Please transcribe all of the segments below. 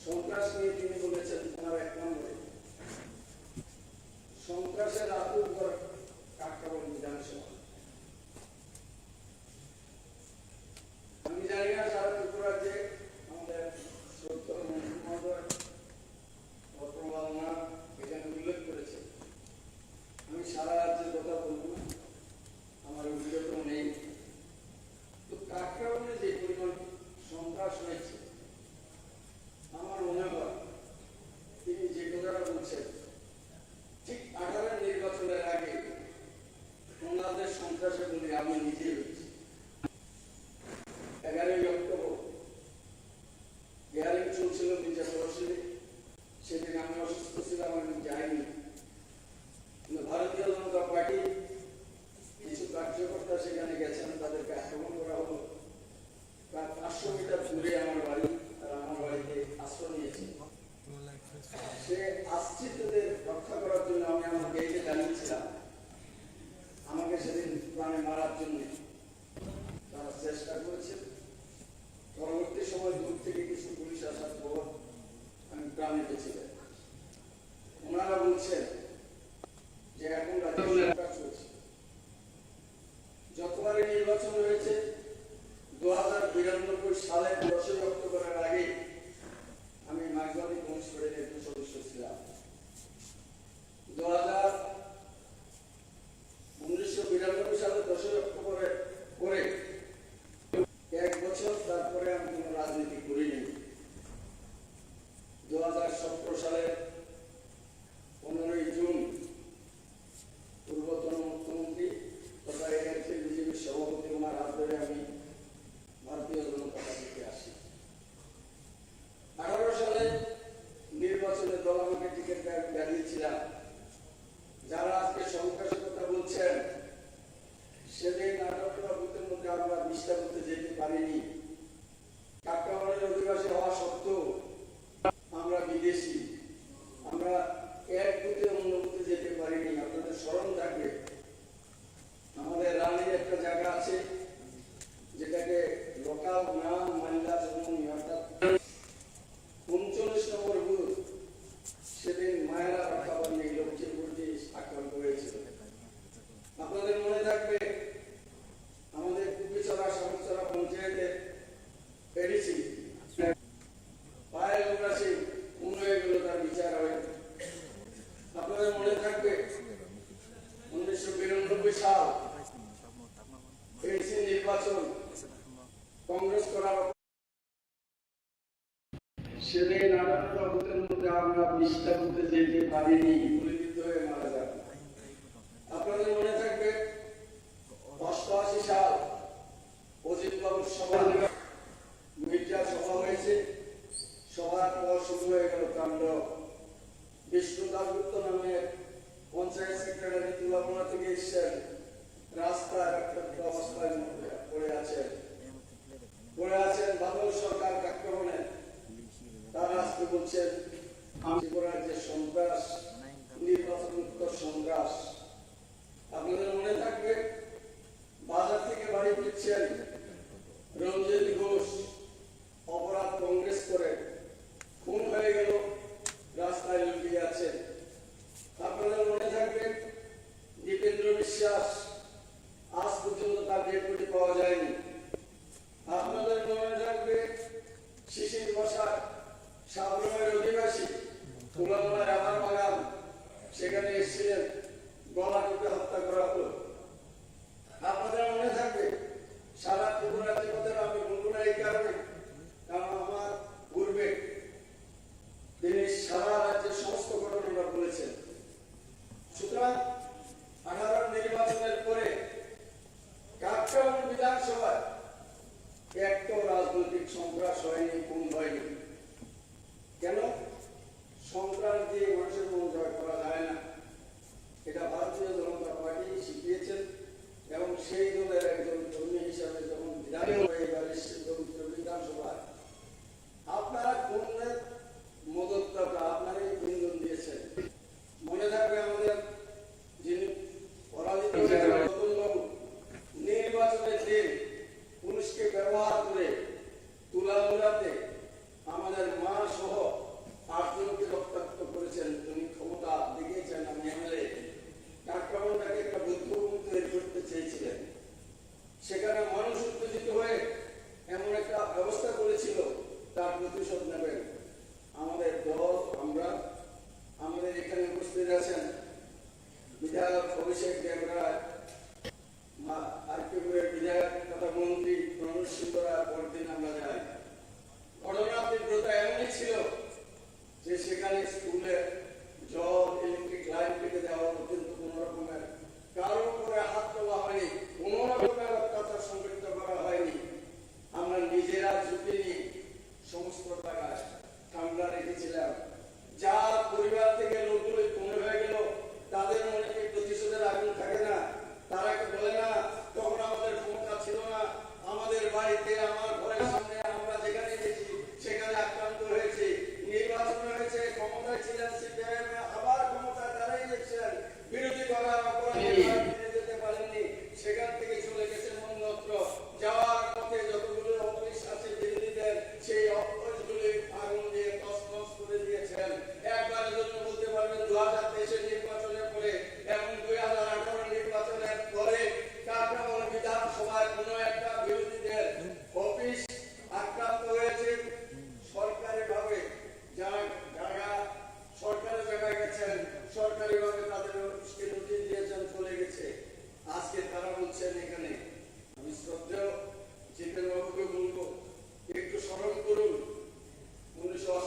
সন্ত্রাস নিয়ে তিনি বলেছেন আমার 1 নম্বরে সন্ত্রাসের আতঙ্ক কাকরাইল বিধানসভা। আমি জানি না সারা ত্রিপুরা যে আমাদের শ্রদ্ধেয় মন্ত্রী মহোদয় এখানে উল্লেখ করেছে, আমি সারা রাজ্যের কথা বলবো না, আমার অভিযোগ নেই। তো কাকরাইলে যে পরিমাণ সন্ত্রাস হয়েছে, আমার মনে হয় তিনি যে কথাটা বলছেন ঠিক 18 নির্বাচনের আগে বাংলাদেশ সন্ত্রাসের বলে আমি নিজেই হয়েছি। 11 অক্টোবর হিয়ারিং চলছিল মির্জাপুরে, সেদিন আমি অসুস্থ ছিলাম, আমি যাইনি। কিন্তু ভারতীয় জনতা পার্টি কিছু কার্যকর্তা সেখানে গেছেন, তাদেরকে আক্রমণ করা হলো। প্রায় 500 মিটার দূরে আমার বাড়ি, আর আমার বাড়িতে আশ্রয় নিয়েছে। সে আশ্রিতদের রক্ষা করার জন্য আমি আমার গেটে দাঁড়িয়েছিলাম। আমাকে সেদিন প্রাণে মারার জন্য তারা চেষ্টা করেছে। পরবর্তী সময় দূর থেকে কিছু পুলিশ আসার পর আমি প্রাণে বেঁচে যাই। ওনারা বলছেন যে এখন রাজ্যের কাজ চলছে। যতবারই নির্বাচন হয়েছে 2092 সালে 10 অক্টোবরের আগে আমি মাইজবাড়ি কমিশনের একজন সদস্য ছিলাম। 1992 সালে 10 অক্টোবরে পরে 1 বছর তারপরে আমি কোনো রাজনীতি করিনি। 2017 সালে 15 জুন পূর্বতন মুখ্যমন্ত্রী তথা বিজেপির সভাপতি ওনার হাত ধরে আমি ভারতীয় জনতা পার্টিতে আসি। 18 সালে নির্বাচনে দল আমাকে টিকিট দাঁড়িয়েছিলাম। যারা আজকে সন্ত্রাসের কথা বলছেন, সেদিন 18টা বুথের মধ্যে আমরা 20টা বুথে যেতে পারিনি। কাকরাইলের অধিবাসী হওয়া সত্ত্বেও আমরা বিদেশি, আমরা এক বুথে অন্য বুথে যেতে পারিনি। আপনাদের স্মরণ থাকবে, আমাদের রানীর একটা জায়গা আছে যেটাকে লোকাল নাম মাইলা জন্মনি, অর্থাৎ 39 নম্বর বুথ। সেদিন মায়েরা রক্ষা পাননি, লক্ষ্মীপুরটি আক্রান্ত হয়েছিল। আপনাদের মনে থাকবে আমাদের কুপিছড়া সমছড়া পঞ্চায়েতের পেরেছি পায়েল গ্রাসী হয়ে গেল, তার বিচার হয়। আপনাদের মনে থাকবে 1992 সাল এডিসি নির্বাচন কংগ্রেস করার সেদিন 18টা বুথের মধ্যে আমরা 20টা বুথে যেতে পারিনি, গুলিবিদ্ধ হয়ে মারা যান। আপনাদের মনে থাকবে 88 সাল অজিত বাবুর সভা, মির্জা সভা হয়েছে। সভার পর শুরু হয়ে গেল কাণ্ড। বিষ্ণু দাসগুপ্ত নামে পঞ্চায়েত সেক্রেটারি তুলামোনা থেকে এসছেন, রাস্তায় একটা অবস্থায় পড়ে আছেন বাদল সরকার আক্রমণে। তারা আজকে বলছেন ত্রিপুরার যে সন্ত্রাস, নির্বাচন মুক্ত সন্ত্রাস। আপনাদের মনে থাকবে বাজার থেকে বাড়ি ফিরছেন রঞ্জিত ঘোষ, অপরাধ কংগ্রেস করে খুন হয়ে গেল, রাস্তায় লুকিয়ে আছে। আপনাদের মনে থাকবে দীপেন্দ্র বিশ্বাস, আজ পর্যন্ত তার ডেড বডি পাওয়া যায়নি। আপনাদের মনে থাকবে শিশির বসাক, সাবরুমের অধিবাসী, তুলামোনার আমার বাগান, সেখানে এসেছিলেন, গলা টিপে হত্যা করা হলো। আপনাদের মনে থাকবে সারা ত্রিপুরা জগতের আমি বলবো না এই কারণে, কারণ আমার পূর্বে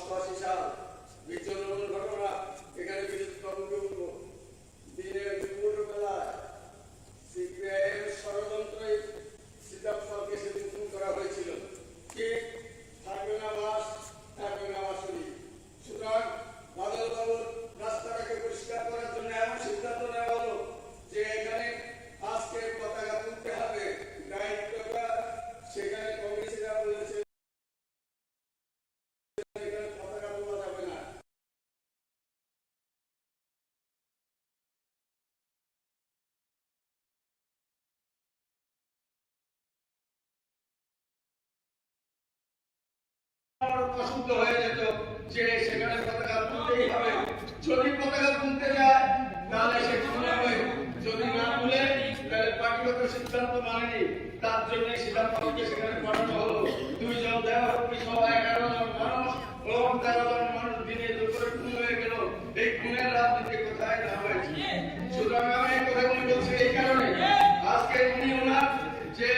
অষ্টআশি সাল বিচ্ছন্নমূল ঘটনা। এখানে বিদ্যুৎ কর্মকে বলবো, দিনের দুপুর বেলায় সিপিআইএম ষড়যন্ত্রে সিদ্ধার্থ পালকে সেদিন খুন করা হয়েছিল। ঠিক থাকবে না মাস, থাকবে না মাসুরি। সুতরাং বাদল বাবুর রাস্তাটাকে পরিষ্কার করার জন্য এমন সিদ্ধান্ত নেওয়া হলো যে এখানে আজকে পতাকা তুলতে হবে। দায়িত্বটা সেখানে কংগ্রেসীরা বলেছে এখানে পতাকা তোলা যাবে না। অশুদ্ধ হয়ে যেত যে সেখানে পতাকা তুলতেই হবে। যদি পতাকা তুলতে যায় তাহলে সে খুন হবে, যদি না তুলে তাহলে পার্টিগত সিদ্ধান্ত মানেনি। তার জন্য সিদ্ধান্তকে সেখানে পাঠানো হলো। 2 জন দেহরক্ষী সহ 11 জন মানুষ এবং 13 জন মানুষ দিনে দুপুরে খুন হয়ে গেল। এই খুনের রাজনীতি কোথায় না হয়েছে? সুতরাং আমি এই কথাগুলো বলছি এই কারণে, আজকে উনি ওনার যে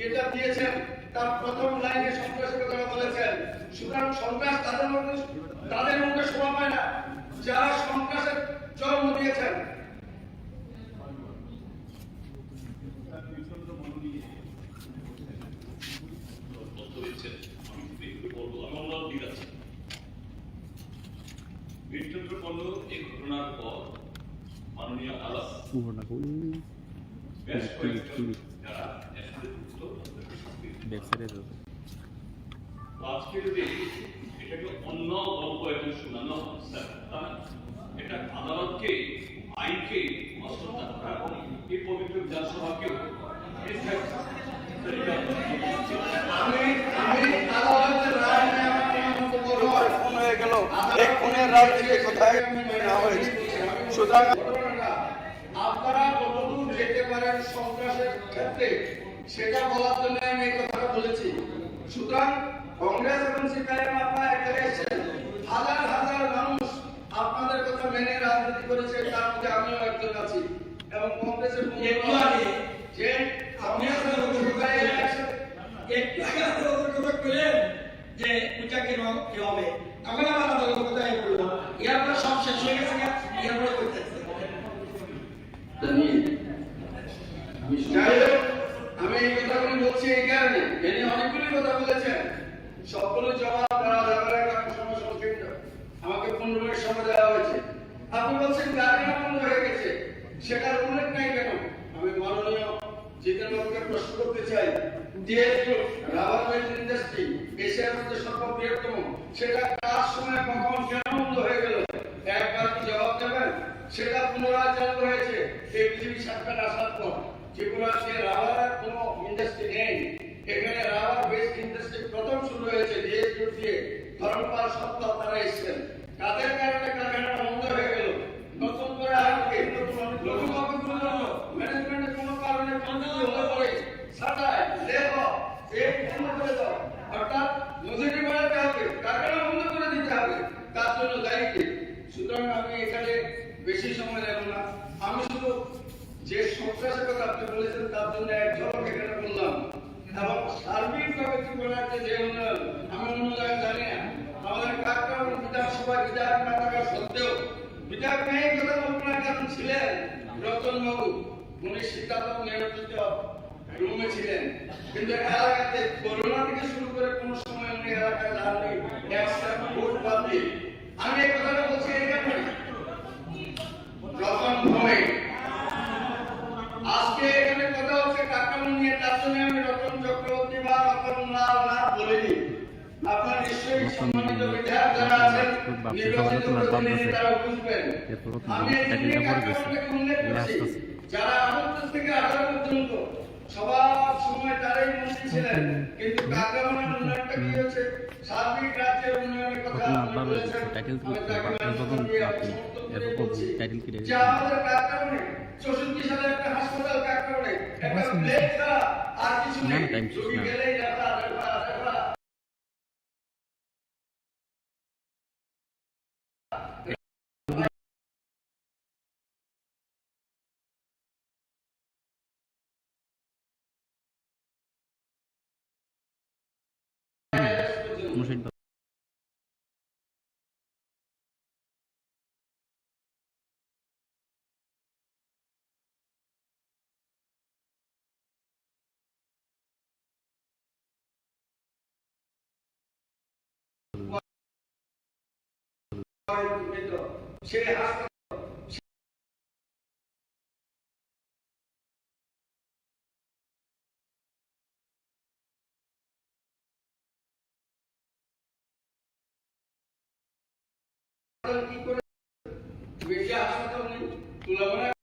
এটা দিয়েছেন তার প্রথম লাইনে সন্ত্রাসের কথা বলেছেন। সুতরাং সন্ত্রাস তাদের মধ্যে শোভা পায় না যারা সন্ত্রাসের জন্ম দিয়েছেন। বীরচন্দ্র পল্ল এই ঘটনার পর মাননীয় আদালত বেশ কয়েকজন যারা আজকে যদি এটাকে অন্য গল্প এখন শোনানো হয় স্যার, এটা আদালতকে আইনকে অশ্রদ্ধা করা এই পবিত্র বিধানসভাকেও আপনারা কতদূর যেতে পারেন সন্ত্রাসের ক্ষেত্রে সেটা বলার জন্য আমি এই কথাটা বলেছি। সুতরাং কংগ্রেস এবং সিপিআইএম আপনারা এক জায়গায় এসেছেন, হাজার হাজার মানুষ আপনাদের কথা মেনে রাজনীতি করেছে, তার মধ্যে আমিও একজন আছি। এবং কংগ্রেসের একটু আগে যে আপনি একটু আগে কথা বললেন যে পূজা কেন কি হবে, তখন আবার আমাদের কোথায় বললাম এরপরে সব শেষ হয়ে গেছে, এরপরে করতেছে আমি এই কথাগুলো বলছি এই কারণে, এনে অনেকগুলি কথা বলেছেন, সবগুলো জবাব দেওয়া যাবে না। সময় সংক্ষিপ্ত, আমাকে 15 মিনিট সময় দেওয়া হয়েছে। আপনি বলছেন গাড়ি বন্ধ হয়ে গেছে, সেটার উল্লেখ নাই কেন? আমি মাননীয় জিতেন বাবুকে প্রশ্ন করতে চাই, রাবার মিল ইন্ডাস্ট্রি এশিয়ার মধ্যে সর্ববৃহত্তম, সেটা কার সময় কখন কেন বন্ধ হয়ে গেল? একবার কি জবাব দেবেন? সেটা পুনরায় চালু হয়েছে এই পৃথিবী সরকার আসার পর। ত্রিপুরাতে রাবারের কোনো ইন্ডাস্ট্রি নেই, এখানে রাবার বেস ইন্ডাস্ট্রি প্রথম শুরু হয়েছে ডিএসইউ দিয়ে। ধর্মপাল সত্ত্বেও তারা এসেছেন, তাদের কারণে কারখানাটা বন্ধ হয়ে গেল। নতুন করে আজকে ম্যানেজমেন্টের কোনো কারণে বন্ধ হয়ে পড়ে সাটায় লেখ এই বন্ধ করে দাও, অর্থাৎ মজুরি বাড়াতে হবে, কারখানা বন্ধ করে দিতে হবে, তার জন্য দায়িত্ব। সুতরাং আমি এখানে বেশি সময় নেব না, আমি শুধু যে সন্ত্রাসের কথা আপনি বলেছেন তার জন্য এক ঝলক এখানে বললাম। এবং সার্বিকভাবে ত্রিপুরার যে উন্নয়ন আমি অন্য জায়গায় জানি না। আমাদের কাকরাউল বিধানসভায় বিধায়ক না থাকা সত্ত্বেও, বিধায়ক নেই কথা বলবেন কারণ ছিলেন রতন বাবু, উনি সিদ্ধান্ত নেতৃত্ব রুমে ছিলেন, কিন্তু এলাকাতে করোনা থেকে শুরু করে কোন সময় উনি এলাকায় দাঁড়ালে একটা ভোট বাদ দিয়ে। আমি এই কথাটা বলছি এই কারণে, রতন ভূমি আজকে এখানে কথা হচ্ছে কাকামুন নিয়ে, তার জন্য আমি রতন চক্রবর্তী বা রতন লাল না বলিনি। আপনার নিশ্চয়ই সম্মানিত বিধায়ক যারা আছেন, নির্বাচিত প্রতিনিধি তারা বুঝবেন। আমি এখানে কাকামুনকে উল্লেখ করছি, যারা 28 থেকে 18 পর্যন্ত সবার সময় তারাই মন্ত্রী ছিলেন, কিন্তু কাকামুনের উন্নয়নটা কি হচ্ছে, সার্বিক রাজ্যের উন্নয়নের কথা বলেছেন। আমাদের কাকামুনে 64 সালে একটা হাসপাতাল কাকামুনে একটা ব্লেড ছাড়া আর কিছু নেই, রোগী গেলেই সে হাসপাতাল কি করে বেশি হাসপাতাল নেই তুলনা